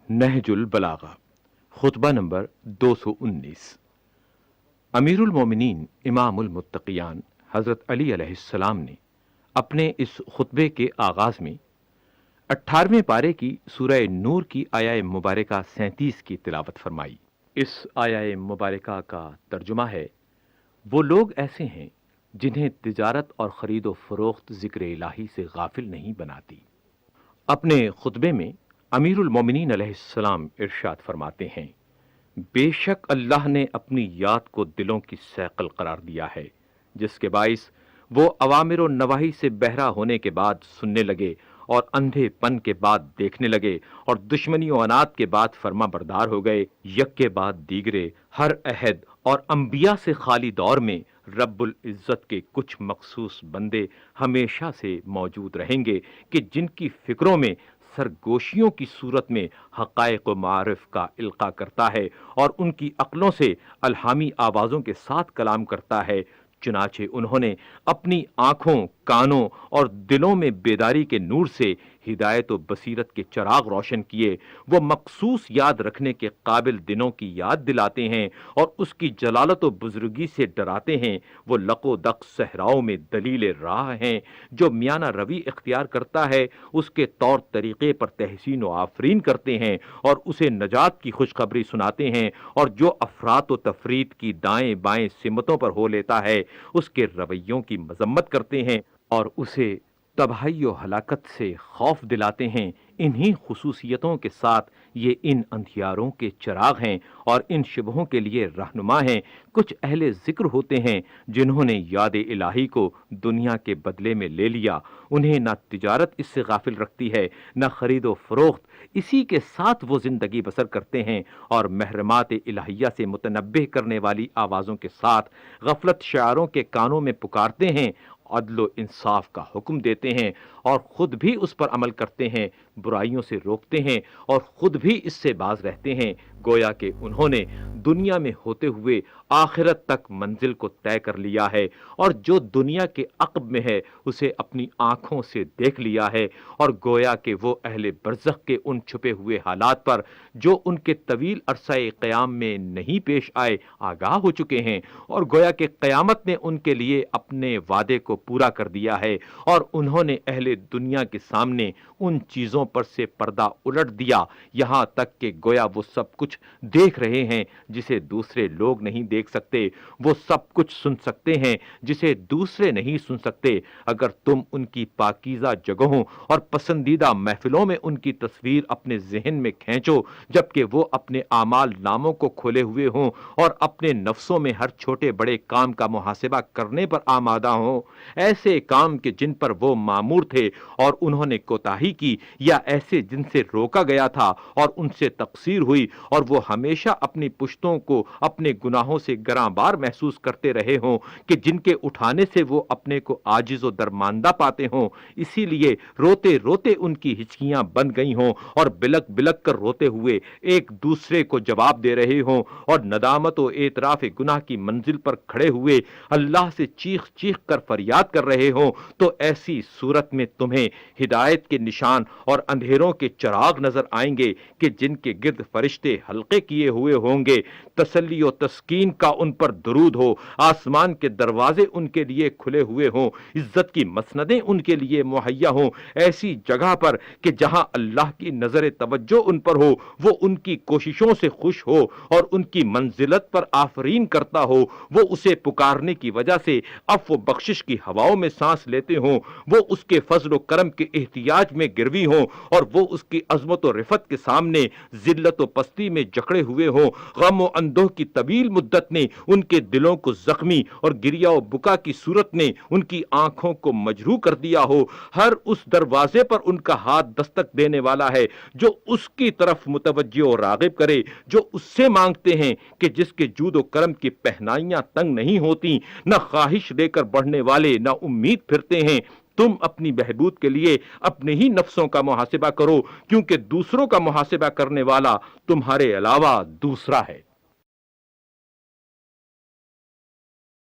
نہج البلاغہ خطبہ نمبر 219۔ امیر المومنین امام المتقیان حضرت علی علیہ السلام نے اپنے اس خطبے کے آغاز میں 18ویں پارے کی سورہ نور کی آیہ مبارکہ 37 کی تلاوت فرمائی۔ اس آیہ مبارکہ کا ترجمہ ہے، وہ لوگ ایسے ہیں جنہیں تجارت اور خرید و فروخت ذکر الہی سے غافل نہیں بناتی۔ اپنے خطبے میں امیر المومنین علیہ السلام ارشاد فرماتے ہیں، بے شک اللہ نے اپنی یاد کو دلوں کی سیقل قرار دیا ہے، جس کے باعث وہ اوامر و نواہی سے بہرا ہونے کے بعد سننے لگے اور اندھے پن کے بعد دیکھنے لگے اور دشمنی و عناد کے بعد فرما بردار ہو گئے۔ یک کے بعد دیگرے ہر عہد اور انبیاء سے خالی دور میں رب العزت کے کچھ مخصوص بندے ہمیشہ سے موجود رہیں گے کہ جن کی فکروں میں سرگوشیوں کی صورت میں حقائق و معارف کا القاء کرتا ہے اور ان کی عقلوں سے الہامی آوازوں کے ساتھ کلام کرتا ہے۔ چنانچہ انہوں نے اپنی آنکھوں، کانوں اور دلوں میں بیداری کے نور سے ہدایت و بصیرت کے چراغ روشن کیے۔ وہ مخصوص یاد رکھنے کے قابل دنوں کی یاد دلاتے ہیں اور اس کی جلالت و بزرگی سے ڈراتے ہیں۔ وہ لق و دق صحراؤں میں دلیل راہ ہیں۔ جو میانہ روی اختیار کرتا ہے اس کے طور طریقے پر تحسین و آفرین کرتے ہیں اور اسے نجات کی خوشخبری سناتے ہیں، اور جو افراط و تفریط کی دائیں بائیں سمتوں پر ہو لیتا ہے اس کے رویوں کی مذمت کرتے ہیں اور اسے تباہی و ہلاکت سے خوف دلاتے ہیں۔ انہی خصوصیتوں کے ساتھ یہ ان اندھیاروں کے چراغ ہیں اور ان شبہوں کے لیے رہنما ہیں۔ کچھ اہل ذکر ہوتے ہیں جنہوں نے یاد الہی کو دنیا کے بدلے میں لے لیا۔ انہیں نہ تجارت اس سے غافل رکھتی ہے، نہ خرید و فروخت، اسی کے ساتھ وہ زندگی بسر کرتے ہیں اور محرمات الہیہ سے متنبہ کرنے والی آوازوں کے ساتھ غفلت شعاروں کے کانوں میں پکارتے ہیں، عدل و انصاف کا حکم دیتے ہیں اور خود بھی اس پر عمل کرتے ہیں، برائیوں سے روکتے ہیں اور خود بھی اس سے باز رہتے ہیں۔ گویا کہ انہوں نے دنیا میں ہوتے ہوئے آخرت تک منزل کو طے کر لیا ہے، اور جو دنیا کے عقب میں ہے اسے اپنی آنکھوں سے دیکھ لیا ہے، اور گویا کہ وہ اہل برزخ کے ان چھپے ہوئے حالات پر جو ان کے طویل عرصہ قیام میں نہیں پیش آئے آگاہ ہو چکے ہیں، اور گویا کہ قیامت نے ان کے لیے اپنے وعدے کو پورا کر دیا ہے، اور انہوں نے اہل دنیا کے سامنے ان چیزوں پر سے پردہ الٹ دیا، یہاں تک کہ گویا وہ سب کچھ دیکھ رہے ہیں جسے دوسرے لوگ نہیں دیکھ سکتے، وہ سب کچھ سن سکتے ہیں جسے دوسرے نہیں سن سکتے۔ اگر تم ان کی پاکیزہ جگہوں اور پسندیدہ محفلوں میں ان کی تصویر اپنے ذہن میں کھینچو، جبکہ وہ اپنے اعمال ناموں کو کھولے ہوئے ہوں اور اپنے نفسوں میں ہر چھوٹے بڑے کام کا محاسبہ کرنے پر آمادہ ہوں، ایسے کام کے جن پر وہ مامور تھے اور انہوں نے کوتاہی کی، یا ایسے جن سے روکا گیا تھا اور ان سے تقصیر ہوئی، اور وہ ہمیشہ اپنی پشتوں کو اپنے گناہوں سے گراں بار محسوس کرتے رہے ہوں کہ جن کے اٹھانے سے وہ اپنے کو عاجز و درماندہ پاتے ہوں، اسی لیے روتے روتے ان کی ہچکیاں بن گئی ہوں اور بلک بلک کر روتے ہوئے ایک دوسرے کو جواب دے رہے ہوں، اور ندامت و اعتراف گناہ کی منزل پر کھڑے ہوئے اللہ سے چیخ چیخ کر فریاد کر رہے ہوں، تو ایسی صورت میں تمہیں ہدایت کے نشان اور اندھیروں کے چراغ نظر آئیں گے کہ جن کے گرد فرشتے حلقے کیے ہوئے ہوں گے۔ تسلی و تسکین کا ان پر درود ہو، آسمان کے دروازے ان کے لیے کھلے ہوئے ہوں، عزت کی مسندیں ان کے لیے مہیا ہوں، ایسی جگہ پر کہ جہاں اللہ کی نظر توجہ ان پر ہو، وہ ان کی کوششوں سے خوش ہو اور ان کی منزلت پر آفرین کرتا ہو، وہ اسے پکارنے کی وجہ سے عفو و بخشش کی ہواؤں میں سانس لیتے ہوں، وہ اس کے فضل و کرم کے احتیاج میں گروی ہوں، اور وہ اس کی عظمت و رفت کے سامنے ذلت و پستی میں جکڑے ہوئے ہوں۔ غم و اندوہ کی طویل مدت نے ان کے دلوں کو زخمی اور گریہ و بکا کی صورت نے ان کی آنکھوں کو مجروح کر دیا ہو۔ ہر اس دروازے پر ان کا ہاتھ دستک دینے والا ہے جو اس کی طرف متوجہ و راغب کرے، جو اس سے مانگتے ہیں کہ جس کے جود و کرم کی پہنائیاں تنگ نہیں ہوتی، نہ خواہش لے کر بڑھنے والے نہ امید پھرتے ہیں۔ تم اپنی بہبود کے لیے اپنے ہی نفسوں کا محاسبہ کرو، کیونکہ دوسروں کا محاسبہ کرنے والا تمہارے علاوہ دوسرا ہے۔